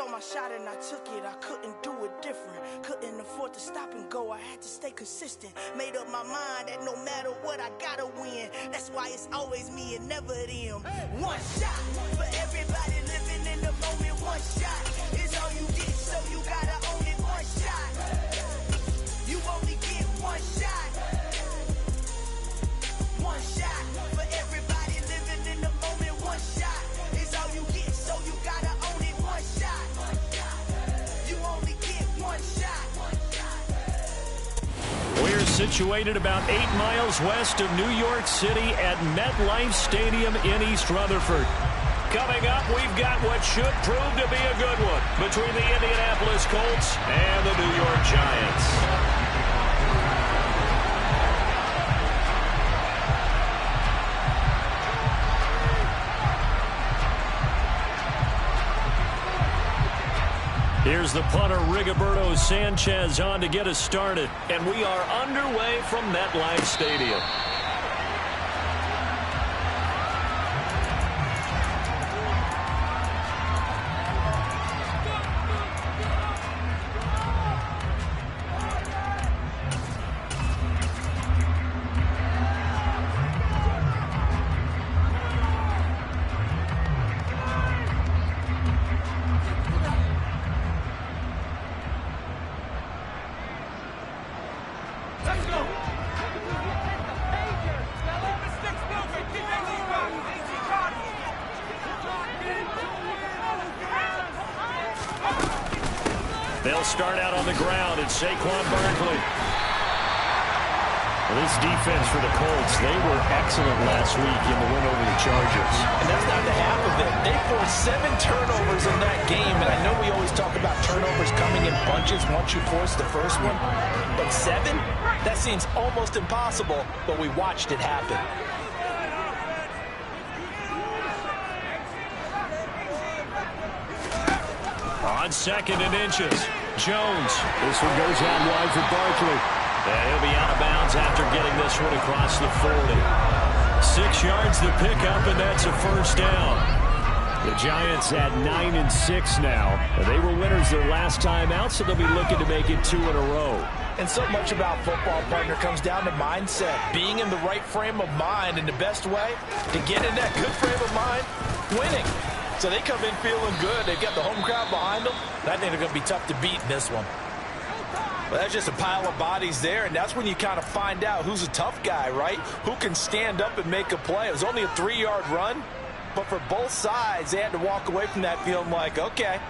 saw my shot and I took it. I couldn't do it different. Couldn't afford to stop and go. I had to stay consistent. Made up my mind that no matter what, I gotta win. That's why it's always me and never them. One shot for everybody living in the moment. One shot is all you get, so you gotta own it. One shot. You only get one shot. One shot for everybody living in the moment. One shot is all you get, so you gotta own it. One shot. You only get one shot. We're situated about 8 miles west of New York City at MetLife Stadium in East Rutherford. Coming up, we've got what should prove to be a good one between the Indianapolis Colts and the New York Giants. Here's the punter, Rigoberto Sanchez, on to get us started. And we are underway from MetLife Stadium. They'll start out on the ground. It's Saquon Barkley. Well, this defense for the Colts, they were excellent last week in the win over the Chargers. And that's not the half of it. They forced 7 turnovers in that game. And I know we always talk about turnovers coming in bunches once you force the first one. But 7? That seems almost impossible, but we watched it happen. On 2nd and inches, Jones. This one goes out wide for Barkley. And he'll be out of bounds after getting this one across the 40. 6 yards to pick up, and that's a first down. The Giants at 9-6 now. They were winners their last time out, so they'll be looking to make it 2 in a row. And so much about football, partner, comes down to mindset. Being in the right frame of mind, and the best way to get in that good frame of mind, winning. So they come in feeling good. They've got the home crowd behind them. I think they're going to be tough to beat in this one. Well, that's just a pile of bodies there, and that's when you kind of find out who's a tough guy, right? Who can stand up and make a play. It was only a 3-yard run, but for both sides, they had to walk away from that feeling like, okay,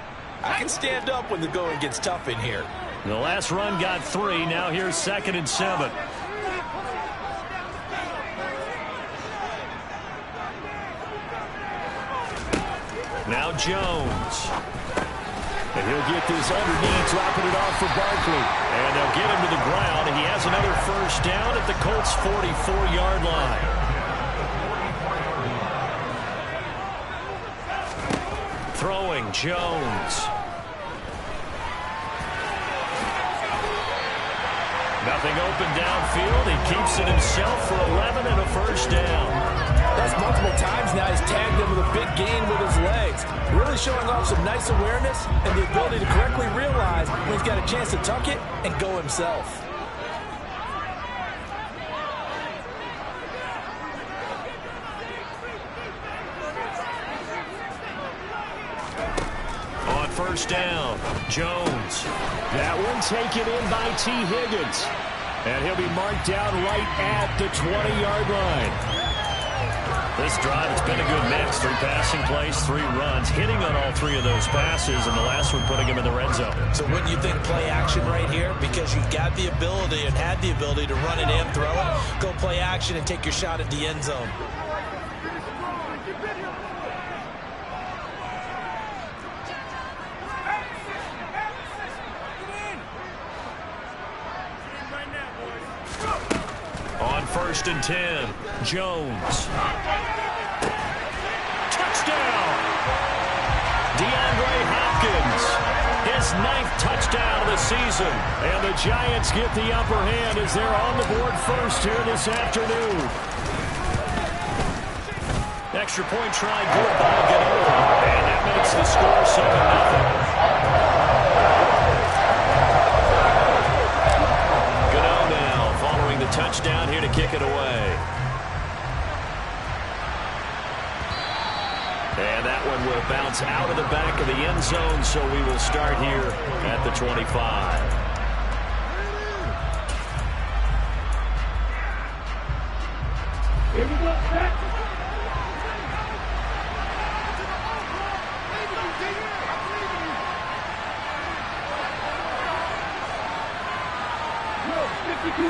I can stand up when the going gets tough in here. The last run got 3. Now here's 2nd and 7. Now Jones. And he'll get this underneath, dropping it off for Barkley. And they'll get him to the ground, and he has another first down at the Colts' 44-yard line. Throwing, Jones. Nothing open downfield. He keeps it himself for 11 and a first down. That's multiple times now. He's tagged him with a big gain with his legs. Really showing off some nice awareness and the ability to correctly realize when he's got a chance to tuck it and go himself. On first down, Jones. That one taken in by T. Higgins. And he'll be marked down right at the 20-yard line. This drive, it's been a good mix. 3 passing plays, 3 runs, hitting on all 3 of those passes, and the last one putting him in the red zone. So wouldn't you think play action right here? Because you've got the ability and had the ability to run it in, throw it, go play action, and take your shot at the end zone. On 1st and 10, Jones. Touchdown! DeAndre Hopkins, his 9th touchdown of the season. And the Giants get the upper hand as they're on the board first here this afternoon. Extra point try good by Ganola. And that makes the score 7-0. end zone, so we will start here at the 25. Here we go, set. Go, 52.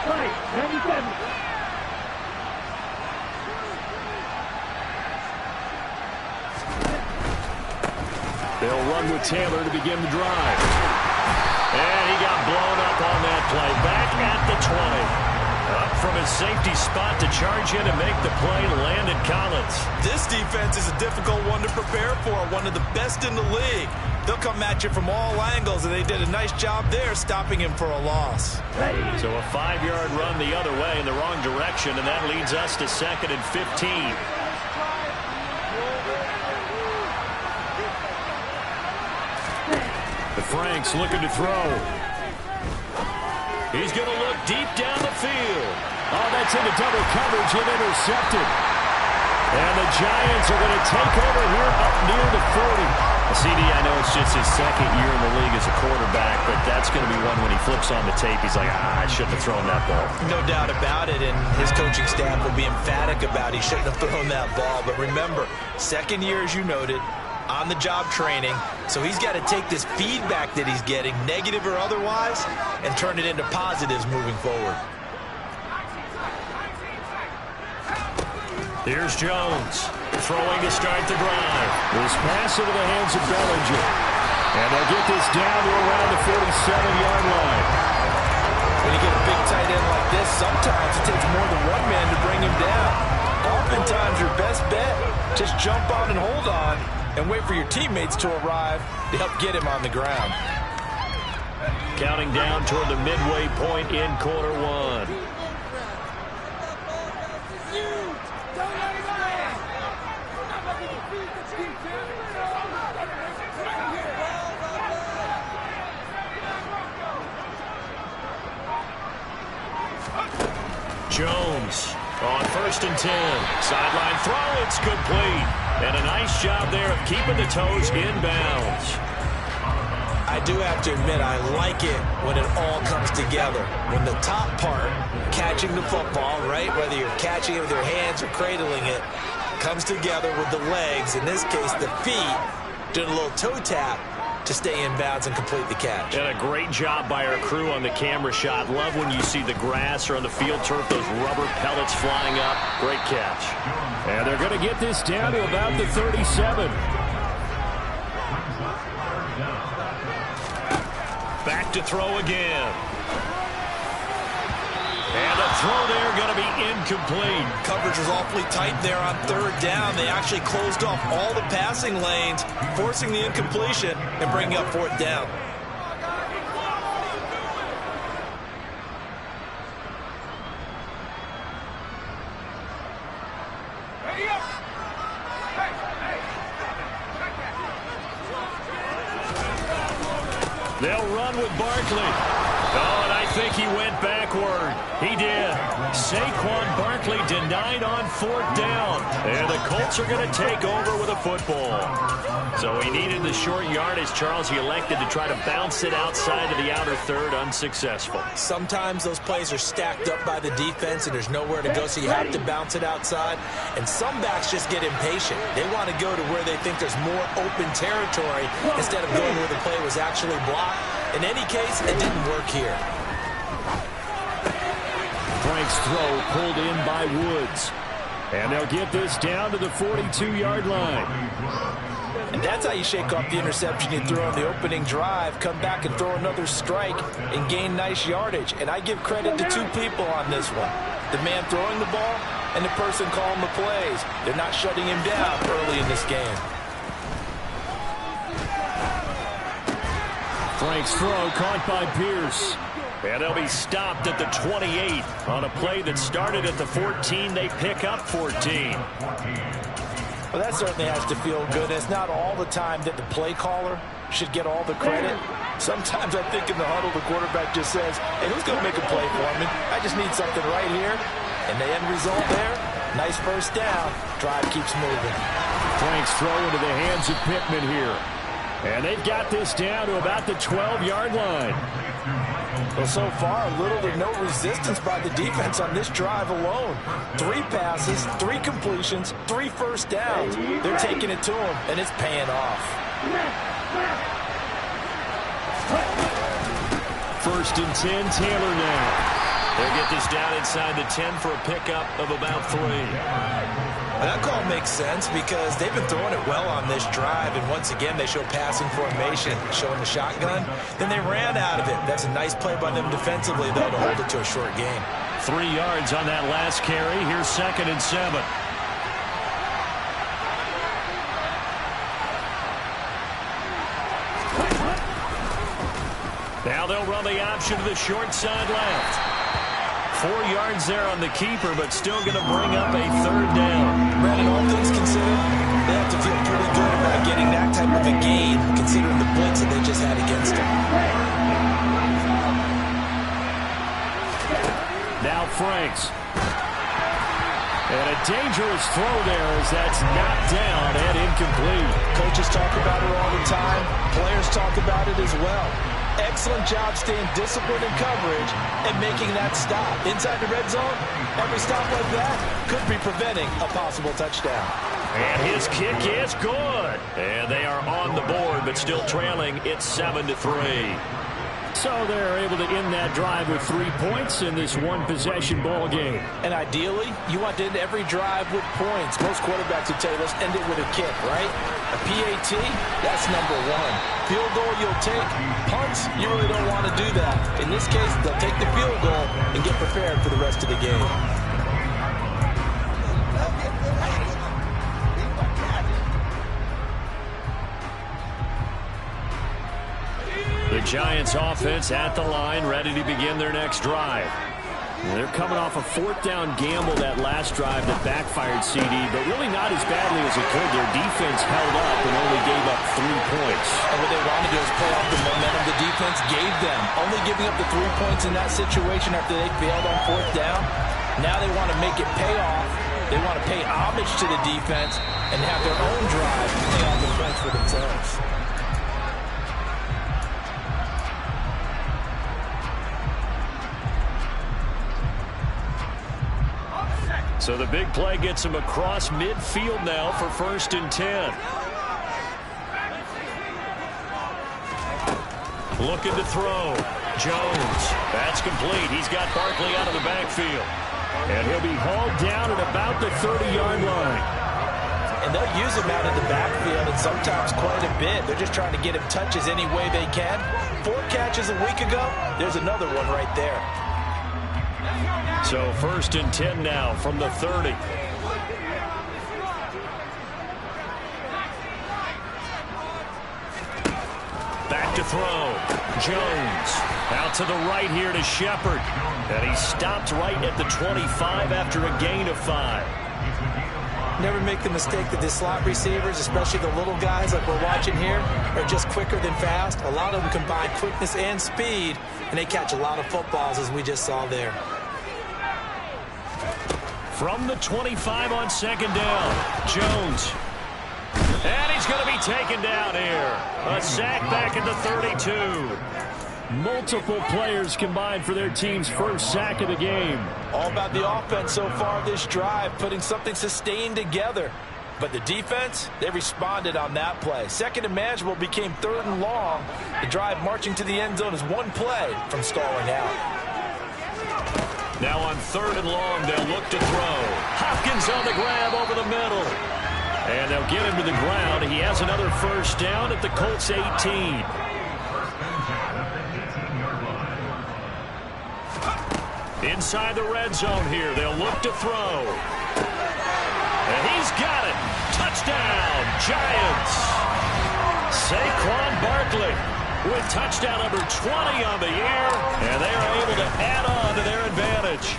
Right, 97. They'll run with Taylor to begin the drive. And he got blown up on that play. Back at the 20. Up from his safety spot to charge in and make the play, Landon Collins. This defense is a difficult one to prepare for, one of the best in the league. They'll come at you from all angles, and they did a nice job there stopping him for a loss. So a 5-yard run the other way in the wrong direction, and that leads us to 2nd and 15. The Franks looking to throw. He's going to look deep down the field. Oh, that's into double coverage and intercepted. And the Giants are going to take over here up near the 40. CD, I know it's just his 2nd year in the league as a quarterback, but that's going to be one when he flips on the tape. He's like, I shouldn't have thrown that ball. No doubt about it, and his coaching staff will be emphatic about he shouldn't have thrown that ball. But remember, 2nd year, as you noted, on-the-job training, so he's got to take this feedback that he's getting, negative or otherwise, and turn it into positives moving forward. Here's Jones, throwing to start the drive. This pass into the hands of Bellinger. And they'll get this down to around the 47-yard line. When you get a big tight end like this, sometimes it takes more than one man to bring him down. Oftentimes, your best bet, just jump on and hold on, and wait for your teammates to arrive to help get him on the ground. Counting down toward the midway point in quarter one. Jones on 1st and 10. Sideline throw, it's complete. And a nice job there of keeping the toes inbounds. I do have to admit, I like it when it all comes together. When the top part, catching the football, right, whether you're catching it with your hands or cradling it, comes together with the legs, in this case the feet, doing a little toe tap to stay in bounds and complete the catch. And a great job by our crew on the camera shot. Love when you see the grass or on the field turf, those rubber pellets flying up. Great catch. And they're going to get this down to about the 37. Back to throw again. And a throw there going to be incomplete. Coverage was awfully tight there on 3rd down. They actually closed off all the passing lanes, forcing the incompletion and bringing up 4th down. They'll run with Barkley. Oh, and I think he went backward. He did. Saquon Barkley denied on 4th down. And the Colts are going to take over with a football. So he needed the short yardage, Charles. He elected to try to bounce it outside of the outer third, unsuccessful. Sometimes those plays are stacked up by the defense and there's nowhere to go, so you have to bounce it outside. And some backs just get impatient. They want to go to where they think there's more open territory instead of going where the play was actually blocked. In any case, it didn't work here. Frank's throw pulled in by Woods. And they'll get this down to the 42-yard line. And that's how you shake off the interception you threw on the opening drive, come back and throw another strike and gain nice yardage. And I give credit to 2 people on this one. The man throwing the ball and the person calling the plays. They're not shutting him down early in this game. Frank's throw caught by Pierce. And they'll be stopped at the 28 on a play that started at the 14. They pick up 14. Well, that certainly has to feel good. It's not all the time that the play caller should get all the credit. Sometimes I think in the huddle, the quarterback just says, hey, who's going to make a play for me? I just need something right here. And the end result there, nice first down. Drive keeps moving. Frank's throw into the hands of Pittman here. And they've got this down to about the 12-yard line. Well, so far, little to no resistance by the defense on this drive alone. 3 passes, 3 completions, 3 first downs. They're taking it to him, and it's paying off. First and 10, Taylor now. They'll get this down inside the 10 for a pickup of about 3. That call makes sense because they've been throwing it well on this drive, and once again they show passing formation, showing the shotgun. Then they ran out of it. That's a nice play by them defensively, though, to hold it to a short gain. 3 yards on that last carry. Here's 2nd and 7. Now they'll run the option to the short side left. 4 yards there on the keeper, but still going to bring up a 3rd down. Brandon, all things considered, they have to feel pretty good about getting that type of a gain, considering the blitz that they just had against them. Now Franks. And a dangerous throw there as that's knocked down and incomplete. Coaches talk about it all the time. Players talk about it as well. Excellent job staying disciplined in coverage and making that stop. Inside the red zone, every stop like that could be preventing a possible touchdown. And his kick is good. And they are on the board, but still trailing. It's 7-3. So they're able to end that drive with 3 points in this one-possession ball game. And ideally, you want to end every drive with points. Most quarterbacks would tell you, let's end it with a kick, right? A PAT, that's number 1. Field goal you'll take. Punts, you really don't want to do that. In this case, they'll take the field goal and get prepared for the rest of the game. The Giants offense at the line, ready to begin their next drive. They're coming off a 4th down gamble that last drive that backfired CD, but really not as badly as it could. Their defense held up and only gave up 3 points. And what they wanted to do is play off the momentum the defense gave them. Only giving up the 3 points in that situation after they failed on 4th down. Now they want to make it pay off. They want to pay homage to the defense and have their own drive pay off the points for themselves. So the big play gets him across midfield now for 1st and 10. Looking to throw. Jones. That's complete. He's got Barkley out of the backfield. And he'll be hauled down at about the 30-yard line. And they'll use him out of the backfield, and sometimes quite a bit. They're just trying to get him touches any way they can. 4 catches a week ago. There's another one right there. So 1st and 10 now from the 30. Back to throw. Jones out to the right here to Shepard. And he stopped right at the 25 after a gain of 5. Never make the mistake that the slot receivers, especially the little guys like we're watching here, are just quicker than fast. A lot of them combine quickness and speed, and they catch a lot of footballs as we just saw there. From the 25 on 2nd down, Jones. And he's going to be taken down here. A sack back at the 32. Multiple players combined for their team's first sack of the game. All about the offense so far this drive, putting something sustained together. But the defense, they responded on that play. 2nd and manageable became 3rd and long. The drive marching to the end zone is 1 play from stalling out. Now on 3rd and long, they'll look to throw. Hopkins on the grab over the middle. And they'll get him to the ground. He has another 1st down at the Colts 18. Inside the red zone here, they'll look to throw. And he's got it. Touchdown, Giants. Saquon Barkley with touchdown number 20 on the year, and they are able to add on to their advantage.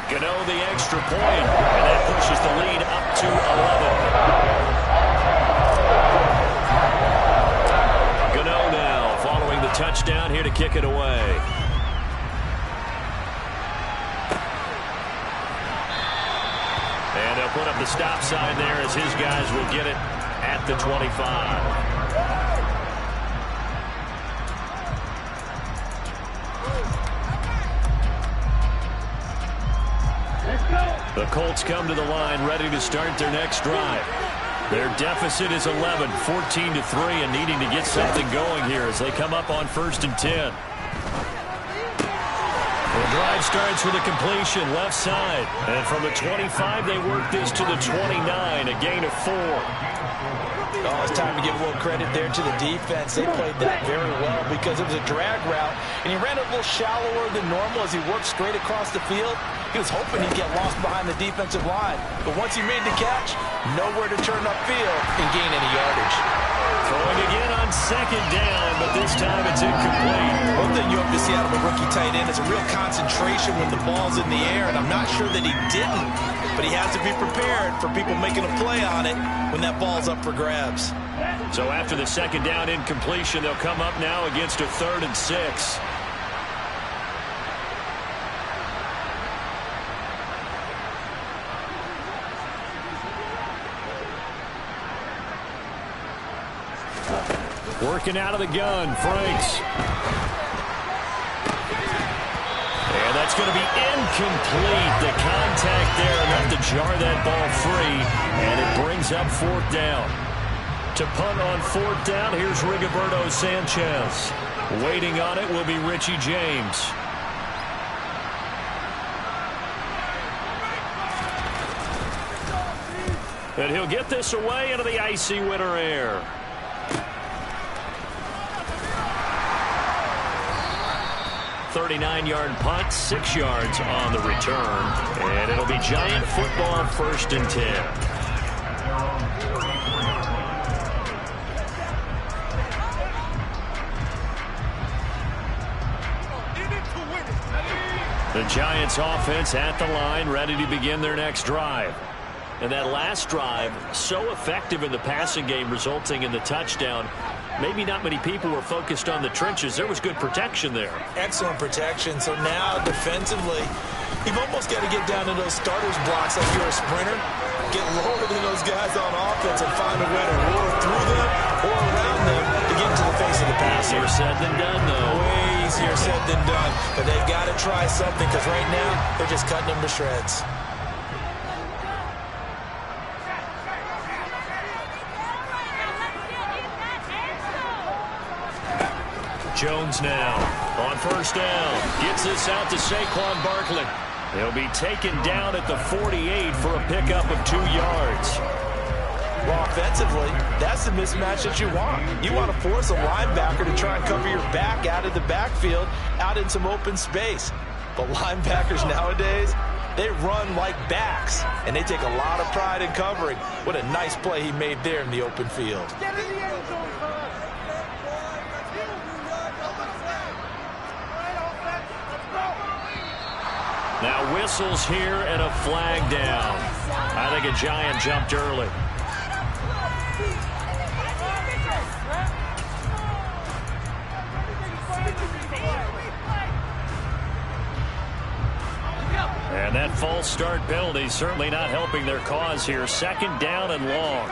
Gano the extra point, and that pushes the lead up to 11. Gano now following the touchdown here to kick it away. And they'll put up the stop sign there as his guys will get it at the 25. The Colts come to the line ready to start their next drive. Their deficit is 11, 14-3, and needing to get something going here as they come up on 1st and 10. The drive starts with a completion left side. And from the 25, they work this to the 29, a gain of 4. Oh, it's time to give a little credit there to the defense. They played that very well because it was a drag route, and he ran a little shallower than normal as he worked straight across the field. He was hoping he'd get lost behind the defensive line. But once he made the catch, nowhere to turn upfield and gain any yardage. Throwing again on 2nd down, but this time it's incomplete. One thing you hope to see out of a rookie tight end is a real concentration when the ball's in the air, and I'm not sure that he didn't, but he has to be prepared for people making a play on it when that ball's up for grabs. So after the 2nd down incompletion, they'll come up now against a 3rd and 6. Working out of the gun, Franks. And that's going to be incomplete. The contact there enough to jar that ball free, and it brings up 4th down. To punt on 4th down, here's Rigoberto Sanchez. Waiting on it will be Richie James. And he'll get this away into the icy winter air. .39-yard punt, 6 yards on the return. And it'll be Giant football, 1st and 10. The Giants offense at the line, ready to begin their next drive. And that last drive, so effective in the passing game, resulting in the touchdown. Maybe not many people were focused on the trenches. There was good protection there. Excellent protection. So now, defensively, you've almost got to get down to those starters blocks like you're a sprinter. Get lower than those guys on offense and find a way to roar through them or around them to get into the face of the passer. Easier said than done, though. Way easier said than done. But they've got to try something because right now, they're just cutting them to shreds. Jones now on 1st down. Gets this out to Saquon Barkley. He'll be taken down at the 48 for a pickup of 2 yards. Well, offensively, that's the mismatch that you want. You want to force a linebacker to try and cover your back out of the backfield, out in some open space. But linebackers nowadays, they run like backs, and they take a lot of pride in covering. What a nice play he made there in the open field. Now whistles here and a flag down. I think a Giant jumped early. And that false start penalty certainly not helping their cause here. 2nd down and long.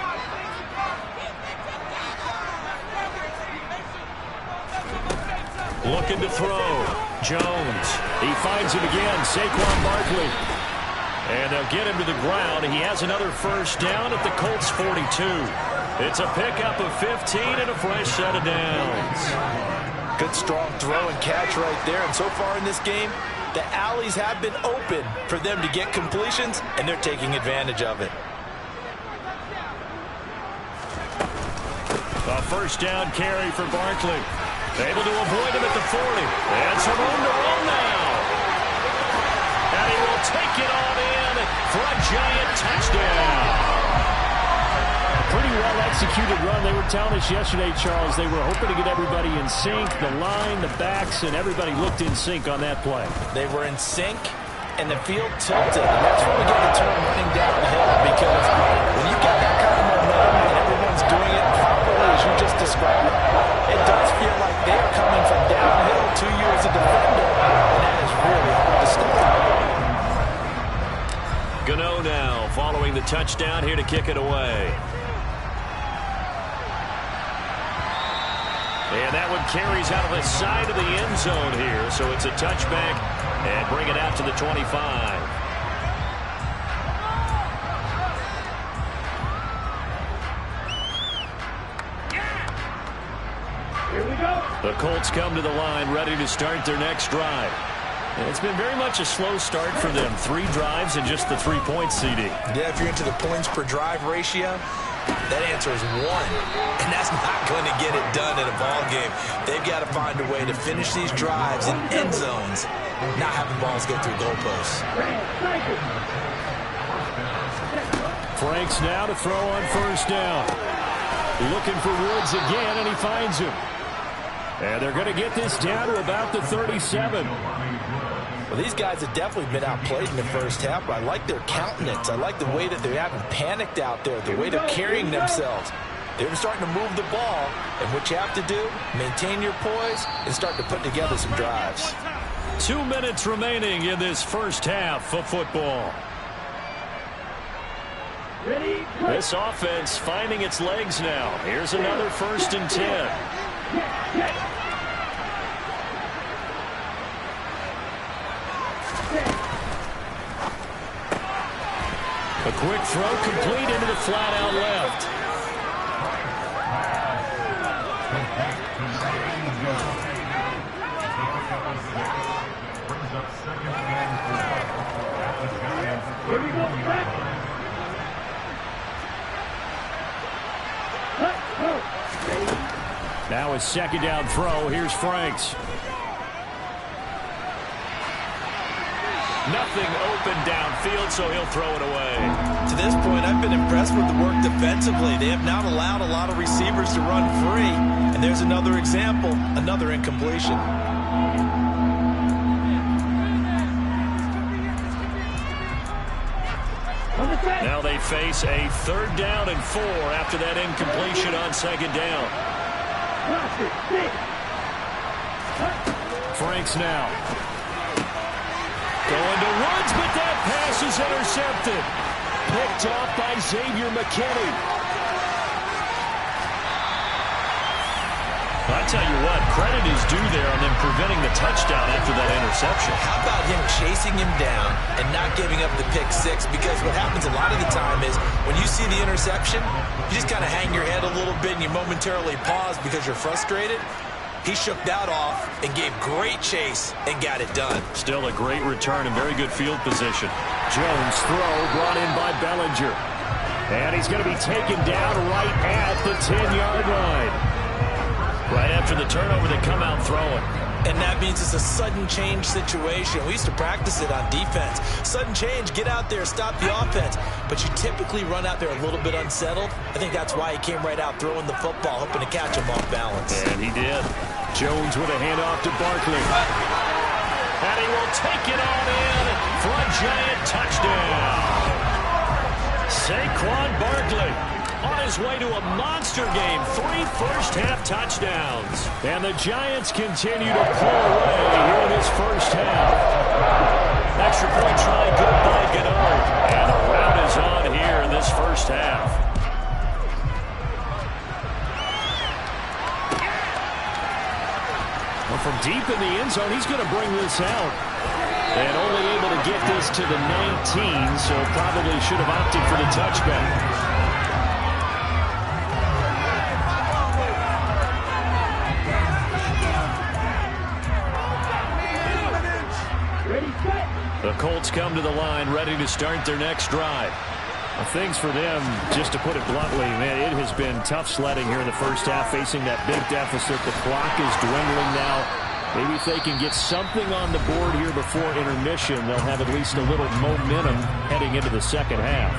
Looking to throw. Jones. He finds him again. Saquon Barkley. And they'll get him to the ground. He has another 1st down at the Colts 42. It's a pickup of 15 and a fresh set of downs. Good strong throw and catch right there. And so far in this game, the alleys have been open for them to get completions, and they're taking advantage of it. A 1st down carry for Barkley. Able to avoid him at the 40. And some room to roll now. And he will take it on in for a Giant touchdown. Pretty well executed run. They were telling us yesterday, Charles, they were hoping to get everybody in sync. The line, the backs, and everybody looked in sync on that play. They were in sync, and the field tilted. And that's when we get the term running downhill, because when you've got that kind of momentum and everyone's doing it properly, as you just described, it does feel like they are coming from downhill to you as a defender, and that is really hard to stop. Gano now following the touchdown here to kick it away. And that one carries out of the side of the end zone here. So it's a touchback and bring it out to the 25. The Colts come to the line ready to start their next drive. And it's been very much a slow start for them. 3 drives and just the 3 points, CD. Yeah, if you're into the points per drive ratio, that answer is 1. And that's not going to get it done in a ball game. They've got to find a way to finish these drives in end zones, not having balls go through goalposts. Franks now to throw on first down. Looking for Woods again, and he finds him. And they're going to get this down to about the 37. Well, these guys have definitely been outplayed in the first half, but I like their countenance. I like the way that they haven't panicked out there, the way they're carrying themselves. They're starting to move the ball, and what you have to do, maintain your poise and start to put together some drives. 2 minutes remaining in this first half of football. This offense finding its legs now. Here's another 1st and 10. A quick throw complete into the flat out left. Here we go, back. Now a 2nd down throw. Here's Franks. Nothing open downfield, so he'll throw it away. To this point, I've been impressed with the work defensively. They have not allowed a lot of receivers to run free. And there's another example, another incompletion. Now they face a 3rd down and 4 after that incompletion on 2nd down. Franks now. Going to Woods, but that pass is intercepted. Picked off by Xavier McKinney. I tell you what, credit is due there on them preventing the touchdown after that interception. How about him chasing him down and not giving up the pick 6? Because what happens a lot of the time is when you see the interception, you just kind of hang your head a little bit and you momentarily pause because you're frustrated. He shook that off and gave great chase and got it done. Still a great return and very good field position. Jones throw brought in by Bellinger. And he's going to be taken down right at the 10-yard line. Right after the turnover, they come out throwing. And that means it's a sudden change situation. We used to practice it on defense. Sudden change, get out there, stop the offense. But you typically run out there a little bit unsettled. I think that's why he came right out throwing the football, hoping to catch him off balance. And he did. Jones with a handoff to Barkley. And he will take it on in for a giant touchdown. Saquon Barkley on his way to a monster game. 3 first-half touchdowns. And the Giants continue to pull away here in this first half. Extra point try good by Gennard. And the rout is on here in this first half. Well, from deep in the end zone, he's going to bring this out. And only able to get this to the 19, so probably should have opted for the touchback. The Colts come to the line ready to start their next drive. Well, things for them, just to put it bluntly, man, it has been tough sledding here in the first half, facing that big deficit. The clock is dwindling now. Maybe if they can get something on the board here before intermission, they'll have at least a little momentum heading into the second half.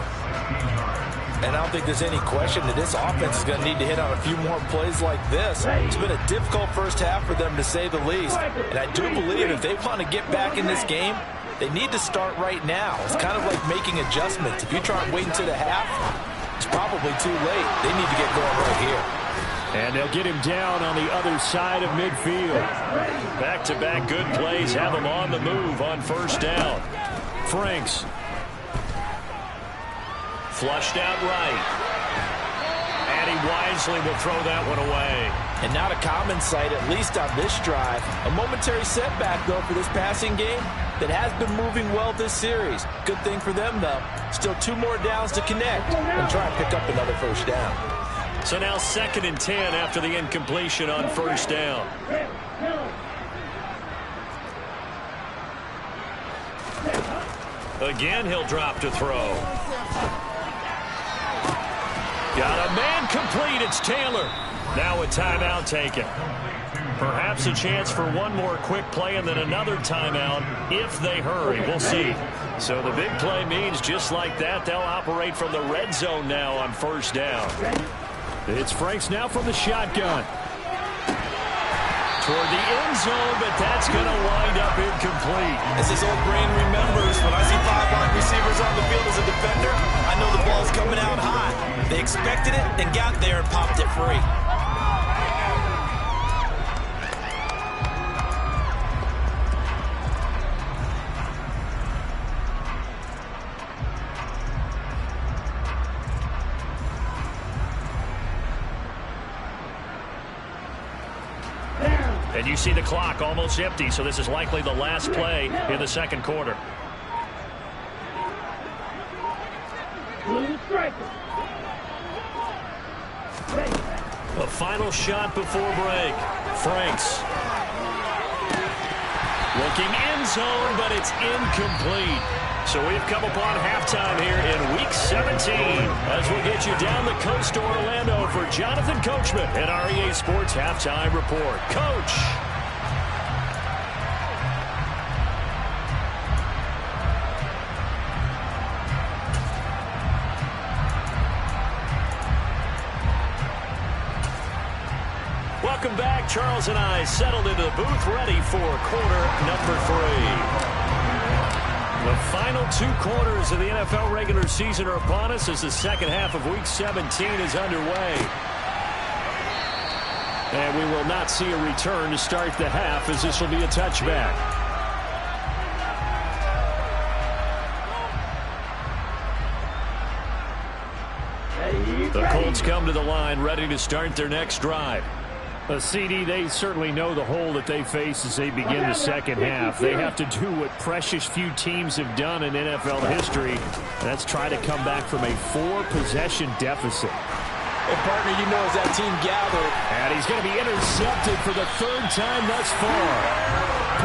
And I don't think there's any question that this offense is going to need to hit on a few more plays like this. It's been a difficult first half for them, to say the least. And I do believe if they want to get back in this game, they need to start right now. It's kind of like making adjustments. If you try and wait until the half, it's probably too late. They need to get going right here. And they'll get him down on the other side of midfield. Back-to-back good plays have him on the move on first down. Franks Flushed out right. And he wisely will throw that one away. And not a common sight, at least on this drive. A momentary setback, though, for this passing game that has been moving well this series. Good thing for them, though. Still 2 more downs to connect and try and pick up another first down. So now 2nd and 10 after the incompletion on first down. Again, he'll drop to throw. Got a man complete. It's Taylor. Now a timeout taken. Perhaps a chance for one more quick play and then another timeout if they hurry. We'll see. So the big play means just like that, they'll operate from the red zone now on first down. It's Franks now from the shotgun. Toward the end zone, but that's going to wind up incomplete. As his old brain remembers, when I see 5 wide receivers on the field as a defender, I know the ball's coming out high. They expected it and got there and popped it free. And you see the clock almost empty, so this is likely the last play in the second quarter. A final shot before break. Franks. Looking end zone, but it's incomplete. So we've come upon halftime here in Week 17 as we'll get you down the coast to Orlando for Jonathan Coachman at our EA Sports Halftime Report. Coach. Welcome back. Charles and I settled into the booth ready for quarter number 3. The final 2 quarters of the NFL regular season are upon us as the second half of Week 17 is underway. And we will not see a return to start the half as this will be a touchback. The Colts come to the line ready to start their next drive. CD, they certainly know the hole that they face as they begin the second half. They have to do what precious few teams have done in NFL history. That's try to come back from a 4-possession deficit. Well, partner, you know as that team gathered. And he's going to be intercepted for the 3rd time thus far.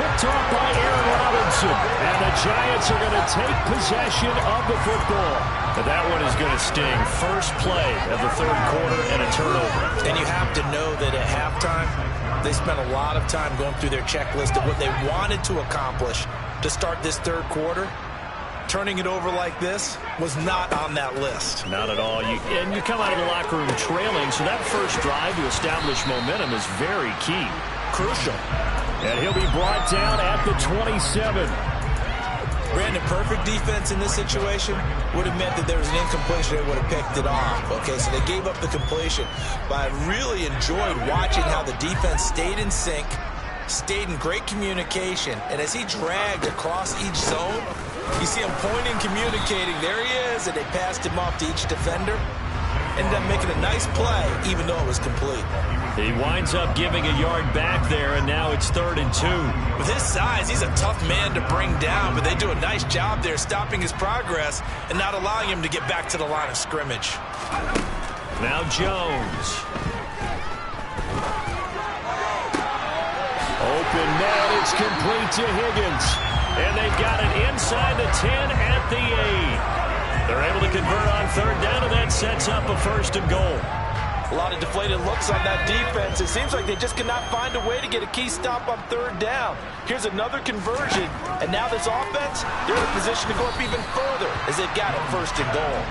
Picked off by Aaron Robinson. And the Giants are going to take possession of the football. But that one is going to sting. First play of the 3rd quarter and a turnover. And you have to know that at halftime, they spent a lot of time going through their checklist of what they wanted to accomplish to start this 3rd quarter. Turning it over like this was not on that list. Not at all. And you come out of the locker room trailing, so that first drive to establish momentum is very key. Crucial. And he'll be brought down at the 27. Brandon, perfect defense in this situation would have meant that there was an incompletion. They would have picked it off. Okay, so they gave up the completion. But I really enjoyed watching how the defense stayed in sync, stayed in great communication. And as he dragged across each zone, you see him pointing, communicating. There he is, and they passed him off to each defender. Ended up making a nice play, even though it was complete. He winds up giving a yard back there, and now it's 3rd and 2. With his size, he's a tough man to bring down, but they do a nice job there stopping his progress and not allowing him to get back to the line of scrimmage. Now Jones. Open net, it's complete to Higgins. And they've got it inside the 10 at the 8. They're able to convert on 3rd down, and that sets up a 1st and goal. A lot of deflated looks on that defense. It seems like they just cannot find a way to get a key stop on 3rd down. Here's another conversion, and now this offense, they're in a position to go up even further as they've got it 1st and goal.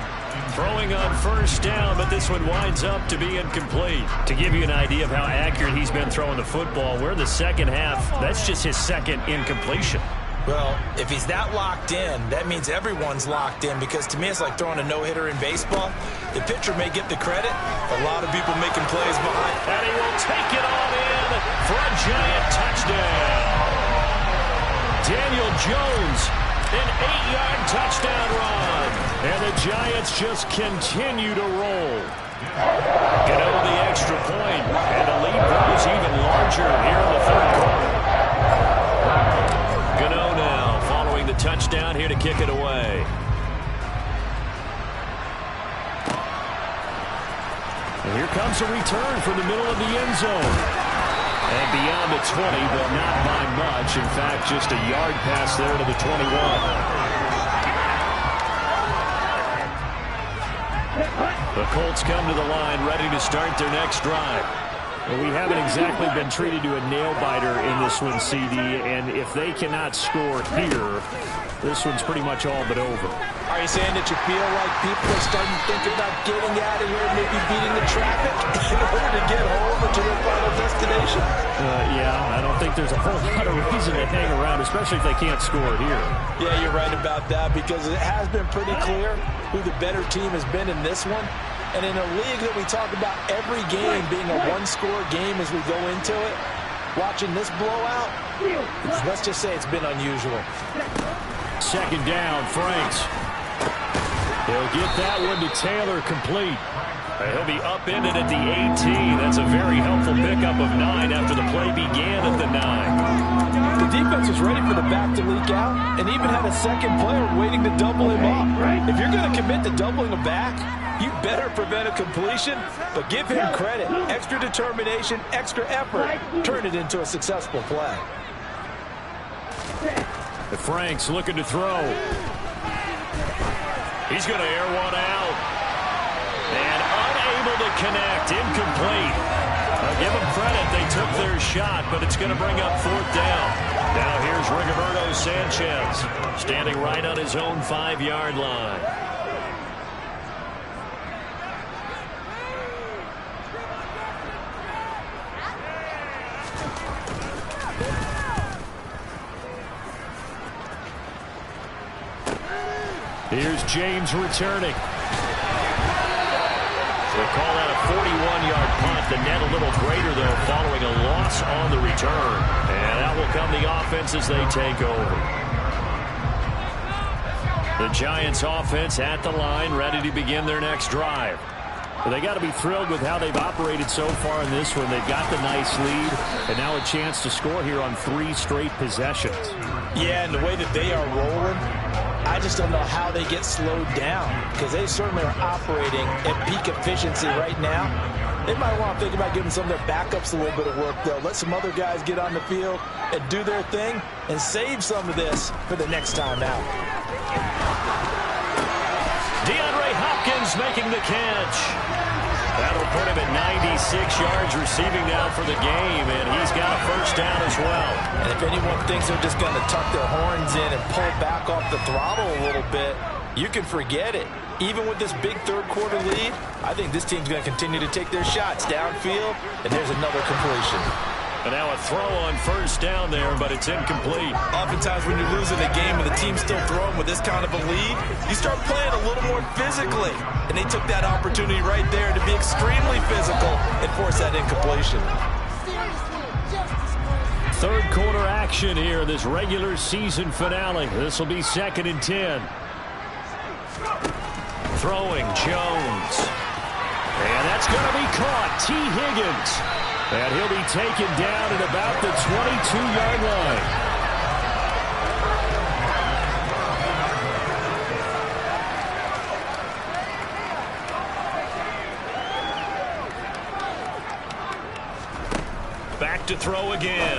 Throwing on 1st down, but this one winds up to be incomplete. To give you an idea of how accurate he's been throwing the football, we're in the second half. That's just his 2nd incompletion. Well, if he's that locked in, that means everyone's locked in, because to me it's like throwing a no-hitter in baseball. The pitcher may get the credit, a lot of people making plays behind. And he will take it on in for a giant touchdown. Daniel Jones An 8-yard touchdown run. And the Giants just continue to roll. Get over the extra point, and the lead grows even larger here in the third quarter. Gano now following the touchdown here to kick it away. And here comes a return from the middle of the end zone. And beyond the 20, but not by much. In fact, just a yard pass there to the 21. The Colts come to the line ready to start their next drive. Well, we haven't exactly been treated to a nail-biter in this one, CD, and if they cannot score here, this one's pretty much all but over. Are you saying that you feel like people are starting to think about getting out of here, maybe beating the traffic in order to get home or to their final destination? Yeah, I don't think there's a whole lot of reason to hang around, especially if they can't score here. Yeah, you're right about that, because it has been pretty clear who the better team has been in this one. And in a league that we talk about every game being a one-score game as we go into it, watching this blowout, let's just say it's been unusual. Second down, Franks. He'll get that one to Taylor complete. He'll be upended at the 18. That's a very helpful pickup of 9 after the play began at the 9. The defense was ready for the back to leak out and even had a second player waiting to double him up. If you're going to commit to doubling a back, you better prevent a completion, but give him credit. Extra determination, extra effort. Turn it into a successful play. Franks looking to throw. He's going to air one out. And unable to connect. Incomplete. Give them credit. They took their shot, but it's going to bring up fourth down. Now here's Rigoberto Sanchez standing right on his own 5-yard line. Here's James returning. They call that a 41-yard punt. The net a little greater, though, following a loss on the return. And that will come the offense as they take over. The Giants offense at the line, ready to begin their next drive. Well, they got to be thrilled with how they've operated so far in this one. They've got the nice lead, and now a chance to score here on 3 straight possessions. Yeah, and the way that they are rolling, I just don't know how they get slowed down, because they certainly are operating at peak efficiency right now. They might want to think about giving some of their backups a little bit of work, though. Let some other guys get on the field and do their thing and save some of this for the next time out. DeAndre Hopkins making the catch. That'll put him at 96 yards receiving now for the game, and he's got a first down as well. And if anyone thinks they're just going to tuck their horns in and pull back off the throttle a little bit, you can forget it. Even with this big third-quarter lead, I think this team's going to continue to take their shots downfield, and there's another completion. And now a throw on first down there, but it's incomplete. Oftentimes when you're losing a game and the team's still throwing with this kind of a lead, you start playing a little more physically. And they took that opportunity right there to be extremely physical and force that incompletion. Third quarter action here, this regular season finale. This will be 2nd and 10. Throwing Jones. And that's going to be caught. T. Higgins. And he'll be taken down at about the 22-yard line. Back to throw again.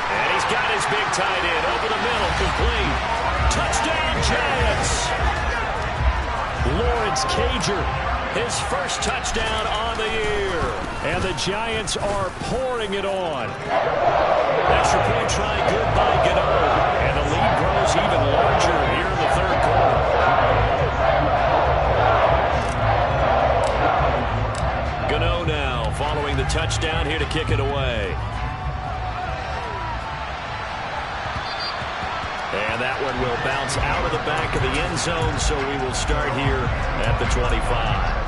And he's got his big tight end over the middle, complete. Touchdown, Giants. Lawrence Cager. His first touchdown on the year. And the Giants are pouring it on. Extra point try good by Gano. And the lead grows even larger here in the third quarter. Gano now following the touchdown here to kick it away. And that one will bounce out of the back of the end zone, so we will start here at the 25.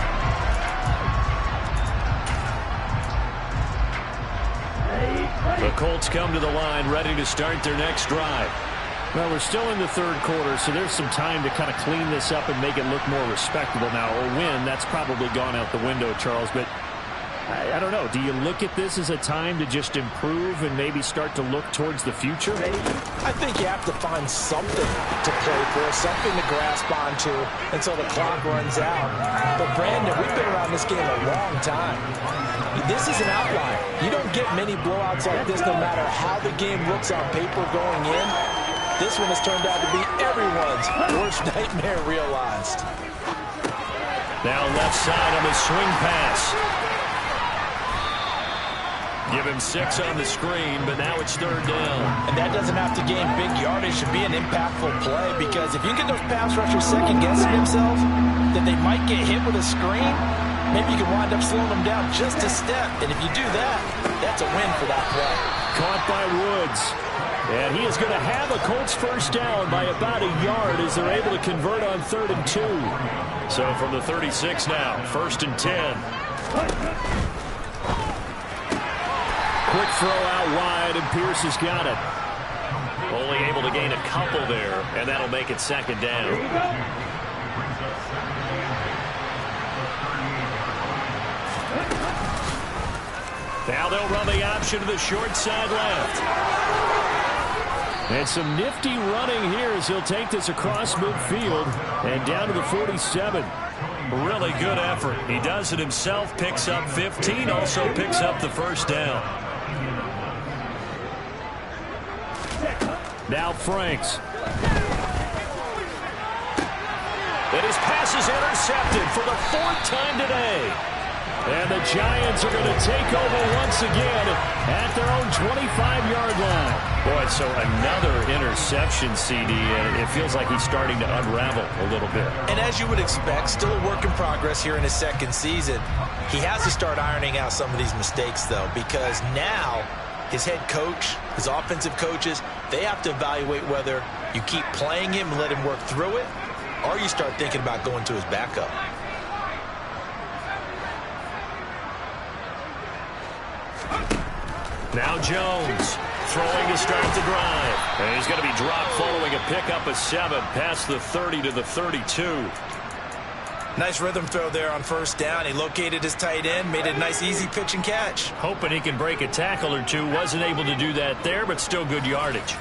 The Colts come to the line ready to start their next drive. Well, we're still in the third quarter, so there's some time to kind of clean this up and make it look more respectable. Now, a win, that's probably gone out the window, Charles, but I don't know. Do you look at this as a time to just improve and maybe start to look towards the future? I think you have to find something to play for, something to grasp onto until the clock runs out. But, Brandon, we've been around this game a long time. This is an outlier. You don't get many blowouts like this no matter how the game looks on paper going in. This one has turned out to be everyone's worst nightmare realized. Now left side on the swing pass. Give him 6 on the screen, but now it's third down. And that doesn't have to gain big yardage to be an impactful play, because if you can get those pass rushers second-guessing themselves, that they might get hit with a screen, maybe you can wind up slowing them down just a step. And if you do that, that's a win for that play. Caught by Woods. And he is going to have a Colts first down by about a yard as they're able to convert on 3rd and 2. So from the 36 now, 1st and 10. Quick throw out wide, and Pierce has got it. Only able to gain a couple there, and that'll make it 2nd down. Now they'll run the option to the short side left. And some nifty running here as he'll take this across midfield and down to the 47. Really good effort. He does it himself, picks up 15, also picks up the first down. Now Franks. And his pass is intercepted for the 4th time today. And the Giants are going to take over once again at their own 25-yard line. Boy, so another interception, CD, and it feels like he's starting to unravel a little bit. And as you would expect, still a work in progress here in his 2nd season. He has to start ironing out some of these mistakes, though, because now his head coach, his offensive coaches, they have to evaluate whether you keep playing him and let him work through it, or you start thinking about going to his backup. Now Jones throwing to start the drive. And he's going to be dropped following a pickup of 7 past the 30 to the 32. Nice rhythm throw there on 1st down. He located his tight end, made it a nice easy pitch and catch. Hoping he can break a tackle or two. Wasn't able to do that there, but still good yardage.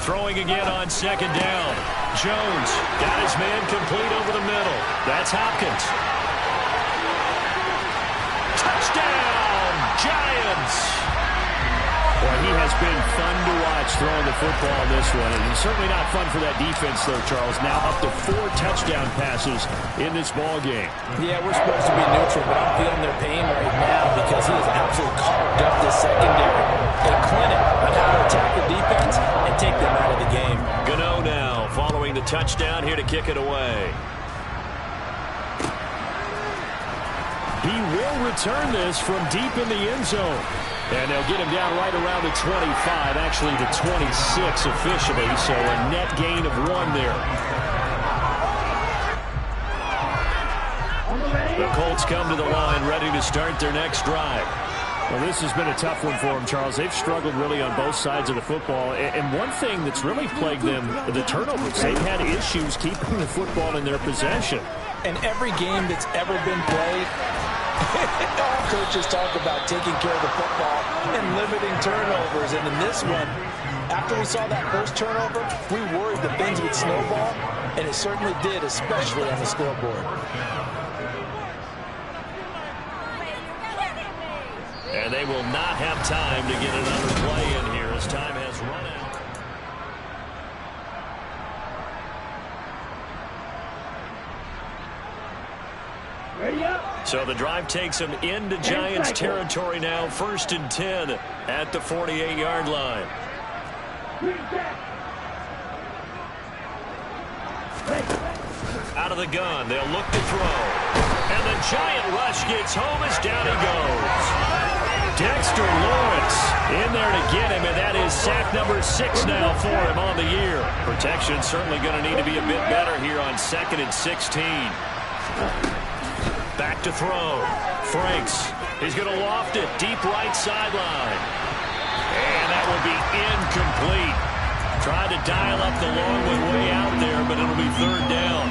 Throwing again on 2nd down. Jones got his man complete over the middle. That's Hopkins. Touchdown, Giants! Boy, he has been fun to watch throwing the football in this one. And certainly not fun for that defense, though, Charles. Now up to 4 touchdown passes in this ball game. Yeah, we're supposed to be neutral, but I'm feeling their pain right now because he has absolutely carved up this secondary. A clinic on how to attack the defense and take them out of the game. Gano now following the touchdown here to kick it away. He will return this from deep in the end zone. And they'll get him down right around the 25, actually the 26 officially, so a net gain of 1 there. The Colts come to the line ready to start their next drive. Well, this has been a tough one for them, Charles. They've struggled really on both sides of the football. And one thing that's really plagued them, the turnovers. They've had issues keeping the football in their possession. And every game that's ever been played, all coaches talk about taking care of the football and limiting turnovers. And in this one, after we saw that first turnover, we worried that things would snowball, and it certainly did, especially on the scoreboard. And they will not have time to get another play in here as time has run out. So the drive takes them into Giants territory now. 1st and 10 at the 48-yard line. Out of the gun, they'll look to throw. And the giant rush gets home as down he goes. Dexter Lawrence in there to get him, and that is sack number 6 now for him on the year. Protection certainly going to need to be a bit better here on 2nd and 16. Back to throw. Franks. He's going to loft it deep right sideline. And that will be incomplete. Tried to dial up the long one way out there, but it'll be third down.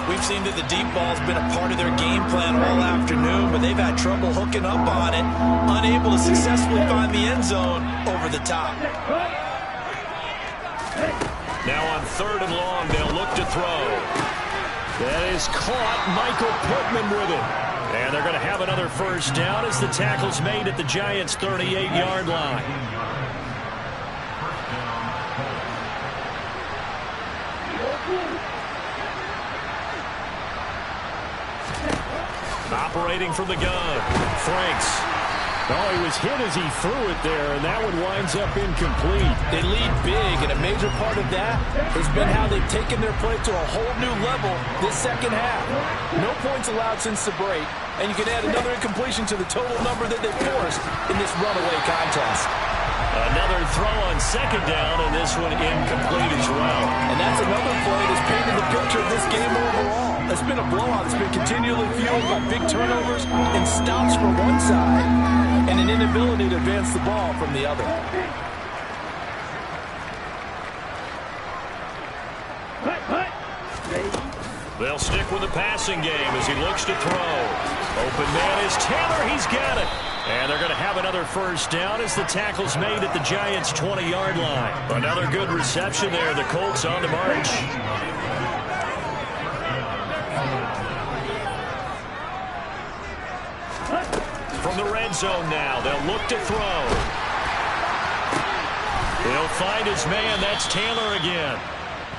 We've seen that the deep ball's been a part of their game plan all afternoon, but they've had trouble hooking up on it, unable to successfully find the end zone over the top. Now on third and long, they'll look to throw. That is caught. Michael Pittman with it. And they're going to have another first down as the tackle's made at the Giants' 38-yard line. Operating from the gun, Franks. Oh, he was hit as he threw it there, and that one winds up incomplete. They lead big, and a major part of that has been how they've taken their play to a whole new level this second half. No points allowed since the break, and you can add another incompletion to the total number that they forced in this runaway contest. Another throw on second down, and this one incomplete as well. And that's another play that's painted the picture of this game overall. It's been a blowout that's been continually fueled by big turnovers and stops from one side and an inability to advance the ball from the other. They'll stick with the passing game as he looks to throw. Open man is Taylor. He's got it. And they're going to have another first down as the tackle's made at the Giants' 20-yard line. Another good reception there. The Colts on the march. From the red zone now, they'll look to throw. He'll find his man. That's Taylor again.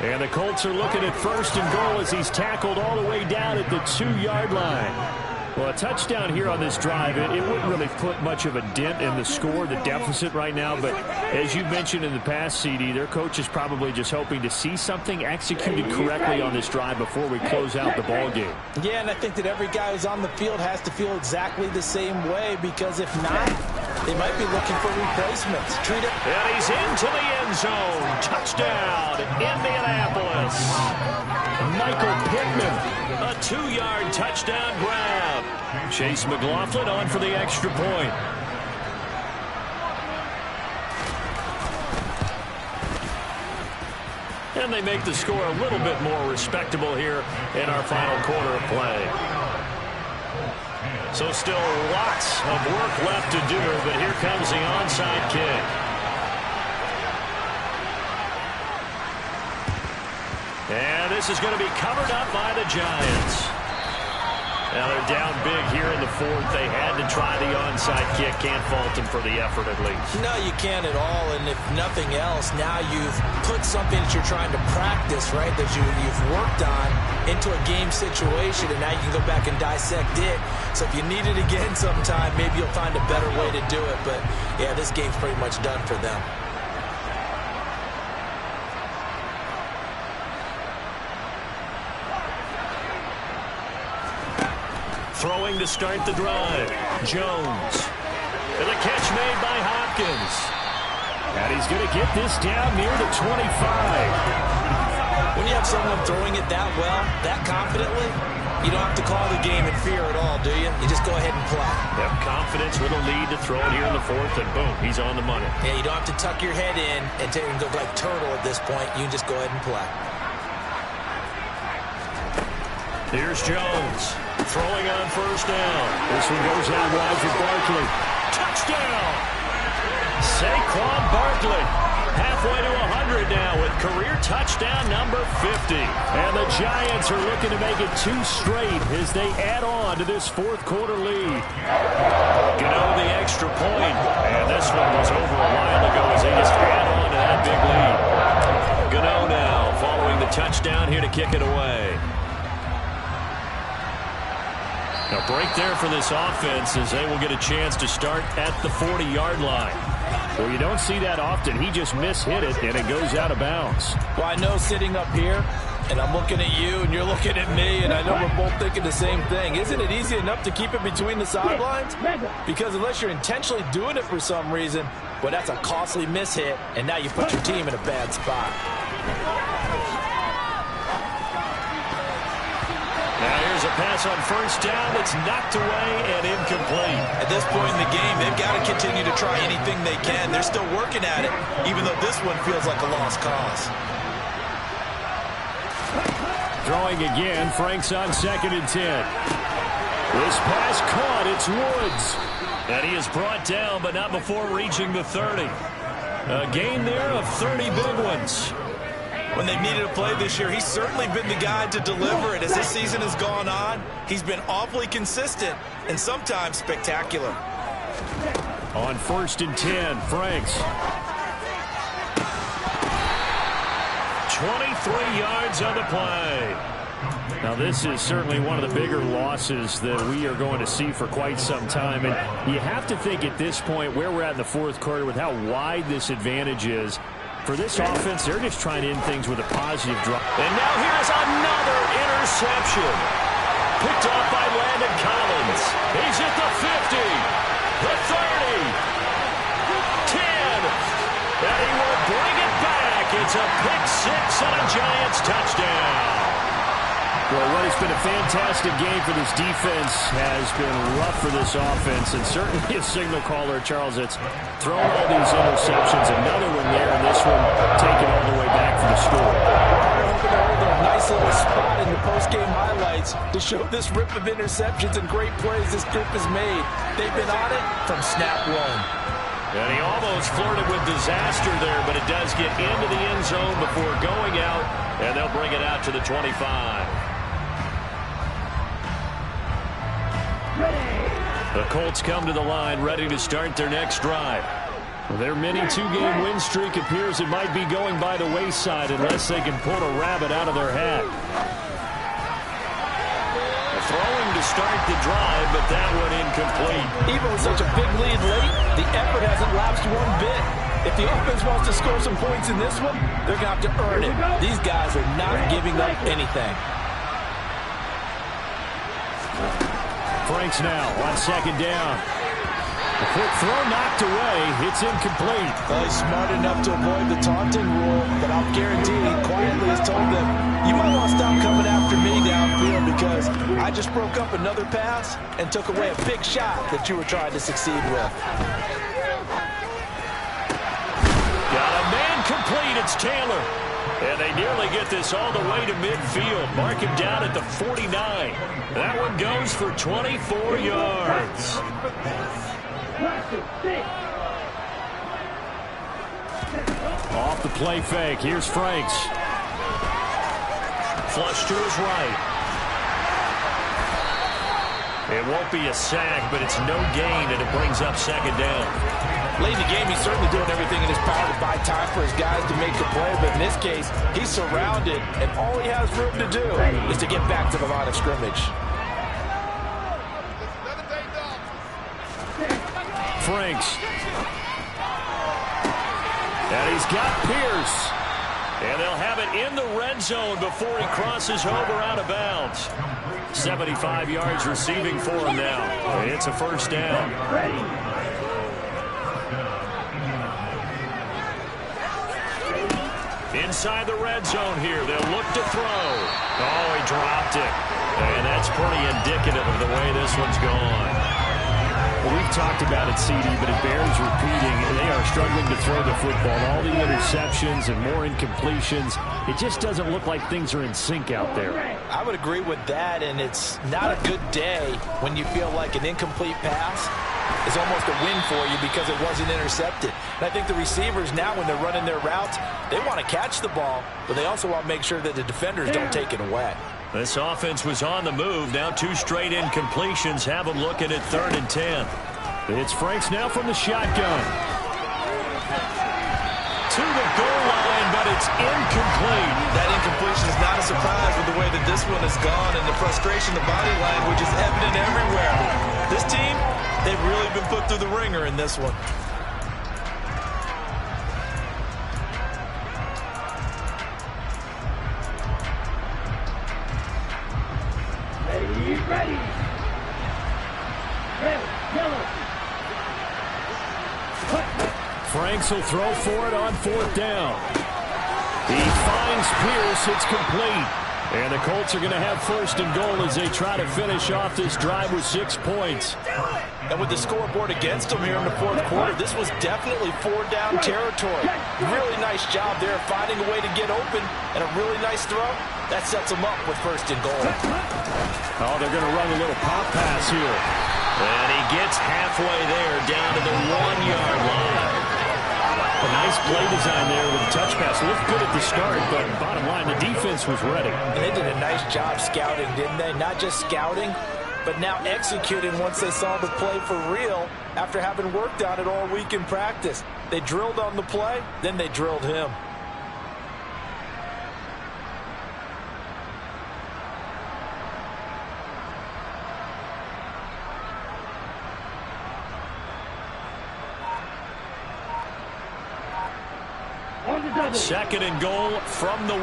And the Colts are looking at first and goal as he's tackled all the way down at the 2-yard line. Well, a touchdown here on this drive, it wouldn't really put much of a dent in the score, the deficit right now. But as you mentioned in the past, CD, their coach is probably just hoping to see something executed correctly on this drive before we close out the ball game. Yeah, and I think that every guy who's on the field has to feel exactly the same way, because if not, they might be looking for replacements. Treat it. And he's into the end zone. Touchdown, Indianapolis. Michael Pittman, a 2-yard touchdown grab. Chase McLaughlin on for the extra point. And they make the score a little bit more respectable here in our final quarter of play. So still lots of work left to do, but here comes the onside kick. And this is going to be covered up by the Giants. Now they're down big here in the fourth. They had to try the onside kick. Can't fault them for the effort at least. No, you can't at all. And if nothing else, now you've put something that you're trying to practice, right, that you've worked on into a game situation, and now you can go back and dissect it. So if you need it again sometime, maybe you'll find a better way to do it. But, yeah, this game's pretty much done for them. Throwing to start the drive. Jones. And the catch made by Hopkins. And he's going to get this down near the 25. When you have someone throwing it that well, that confidently, you don't have to call the game in fear at all, do you? You just go ahead and play. Yep, confidence with a lead to throw it here in the fourth, and boom, he's on the money. Yeah, you don't have to tuck your head in and go like turtle at this point. You can just go ahead and play. Here's Jones. Throwing on first down. This one goes out wide for Barkley. Touchdown! Saquon Barkley. Halfway to 100 now with career touchdown number 50. And the Giants are looking to make it 2 straight as they add on to this fourth quarter lead. Gano the extra point. And this one was over a while ago as they just add on to that big lead. Gano now following the touchdown here to kick it away. A break there for this offense as they will get a chance to start at the 40-yard line. Well, you don't see that often. He just mishit it, and it goes out of bounds. Well, I know sitting up here, and I'm looking at you, and you're looking at me, and I know we're both thinking the same thing. Isn't it easy enough to keep it between the sidelines? Because unless you're intentionally doing it for some reason, well, that's a costly mishit, and now you put your team in a bad spot. Now here's a pass on first down. It's knocked away and incomplete. At this point in the game, they've got to continue to try anything they can. They're still working at it, even though this one feels like a lost cause. Throwing again, Frank's on 2nd and 10. This pass caught, it's Woods. And he is brought down, but not before reaching the 30. A gain there of 30 big ones. When they've needed a play this year, he's certainly been the guy to deliver it. As this season has gone on, he's been awfully consistent and sometimes spectacular. On 1st and 10, Franks. 23 yards on the play. Now, this is certainly one of the bigger losses that we are going to see for quite some time. And you have to think at this point where we're at in the 4th quarter with how wide this advantage is. For this offense, they're just trying to end things with a positive drive. And now here's another interception. Picked off by Landon Collins. He's at the 50, the 30, 10, and he will bring it back. It's a pick 6 and a Giants touchdown. Well, what has been a fantastic game for this defense has been rough for this offense, and certainly a signal caller, Charles, that's thrown all these interceptions. Another one there, and this one taken all the way back for the score. A nice little spot in the post-game highlights to show this rip of interceptions and great plays this group has made. They've been on it from snap one. And he almost flirted with disaster there, but it does get into the end zone before going out, and they'll bring it out to the 25. The Colts come to the line ready to start their next drive. Their mini 2-game win streak appears it might be going by the wayside unless they can pull a rabbit out of their hat. Throwing to start the drive, but that one incomplete. Even with such a big lead late, the effort hasn't lapsed one bit. If the offense wants to score some points in this one, they're going to have to earn it. These guys are not giving up anything. Franks now on 2nd down. A quick throw knocked away. It's incomplete. Well, he's smart enough to avoid the taunting rule, but I'll guarantee he quietly has told them, you might want to stop coming after me downfield because I just broke up another pass and took away a big shot that you were trying to succeed with. Got a man complete. It's Taylor. And they nearly get this all the way to midfield. Mark him down at the 49. That one goes for 24 yards. Off the play fake. Here's Franks. Flush to his right. It won't be a sack, but it's no gain, and it brings up 2nd down. Late in the game, he's certainly doing everything in his power to buy time for his guys to make the play, but in this case, he's surrounded, and all he has room to do is to get back to the line of scrimmage. Franks. And he's got Pierce. And they'll have it in the red zone before he crosses over out of bounds. 75 yards receiving for him now. It's a 1st down. Inside the red zone here. They'll look to throw. Oh, he dropped it. And that's pretty indicative of the way this one's gone. Well, we've talked about it, CD, but it bears repeating. They are struggling to throw the football. All the interceptions and more incompletions. It just doesn't look like things are in sync out there. I would agree with that, and it's not a good day when you feel like an incomplete pass is almost a win for you because it wasn't intercepted. And I think the receivers now, when they're running their routes, they want to catch the ball, but they also want to make sure that the defenders don't take it away. This offense was on the move. Now 2 straight incompletions have them looking at 3rd and 10. It's Franks now from the shotgun. To the goal line, but it's incomplete. That incompletion is not a surprise with the way that this one has gone, and the frustration, the body language is evident everywhere. This team, they've really been put through the ringer in this one. Ready. Franks will throw for it on 4th down. He finds Pierce. It's complete. And the Colts are going to have first and goal as they try to finish off this drive with 6 points. And with the scoreboard against them here in the fourth quarter, this was definitely 4-down territory. Really nice job there finding a way to get open, and a really nice throw. That sets them up with first and goal. Oh, they're going to run a little pop pass here. And he gets halfway there down to the 1-yard line. A nice play design there with a touch pass. Looked good at the start, but bottom line, the defense was ready. And they did a nice job scouting, didn't they? Not just scouting, but now executing once they saw the play for real after having worked on it all week in practice. They drilled on the play, then they drilled him. Second and goal from the 1.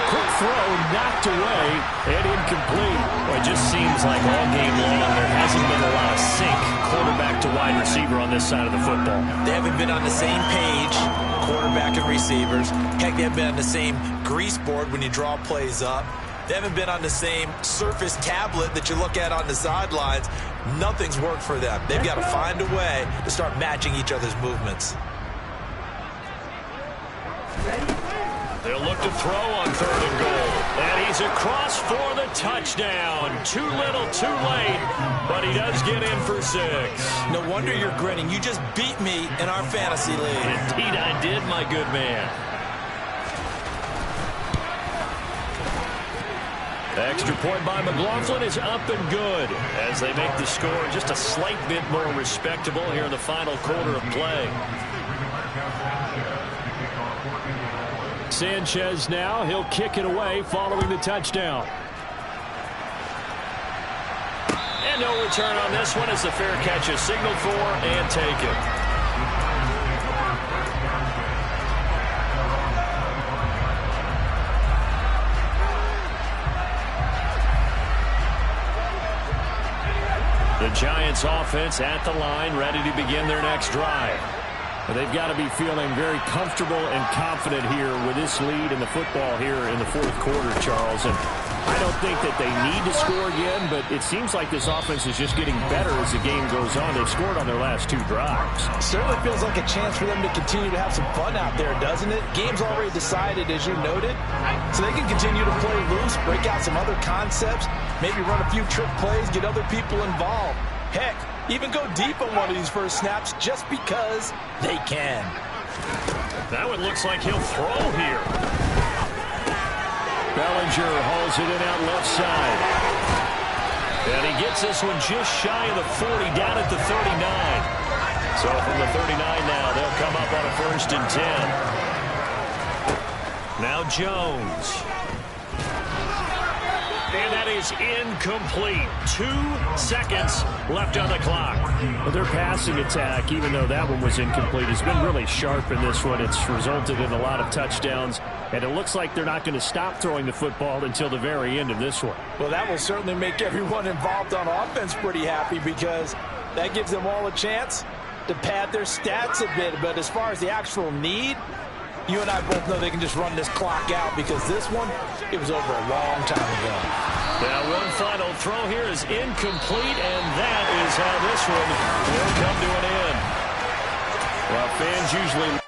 Quick throw knocked away and incomplete. Well, it just seems like all game long there hasn't been a lot of sync quarterback to wide receiver on this side of the football. They haven't been on the same page, quarterback and receivers. Heck, they haven't been on the same grease board when you draw plays up. They haven't been on the same Surface tablet that you look at on the sidelines. Nothing's worked for them. They've got to find a way to start matching each other's movements. They'll look to throw on third and goal. And he's across for the touchdown. Too little, too late, but he does get in for 6. No wonder you're grinning. You just beat me in our fantasy league. Indeed I did, my good man. Extra point by McLaughlin is up and good as they make the score just a slight bit more respectable here in the final quarter of play. Sanchez now, he'll kick it away following the touchdown. And no return on this one as the fair catch is signaled for and taken. The Giants offense at the line, ready to begin their next drive. They've got to be feeling very comfortable and confident here with this lead in the football here in the fourth quarter, Charles. And I don't think that they need to score again, but it seems like this offense is just getting better as the game goes on. They've scored on their last 2 drives. Certainly feels like a chance for them to continue to have some fun out there, doesn't it? Game's already decided, as you noted, so they can continue to play loose, break out some other concepts, maybe run a few trick plays, get other people involved. Heck, even go deep on one of these first snaps just because they can. That one looks like he'll throw here. Bellinger hauls it in out left side. And he gets this one just shy of the 40, down at the 39. So from the 39 now, they'll come up on a first and 10. Now Jones. And that is incomplete. 2 seconds left on the clock. Well, their passing attack, even though that one was incomplete, has been really sharp in this one. It's resulted in a lot of touchdowns, and it looks like they're not going to stop throwing the football until the very end of this one. Well, that will certainly make everyone involved on offense pretty happy because that gives them all a chance to pad their stats a bit. But as far as the actual need, you and I both know they can just run this clock out because this one, it was over a long time ago. Now one final throw here is incomplete, and that is how this one will come to an end. Well, fans usually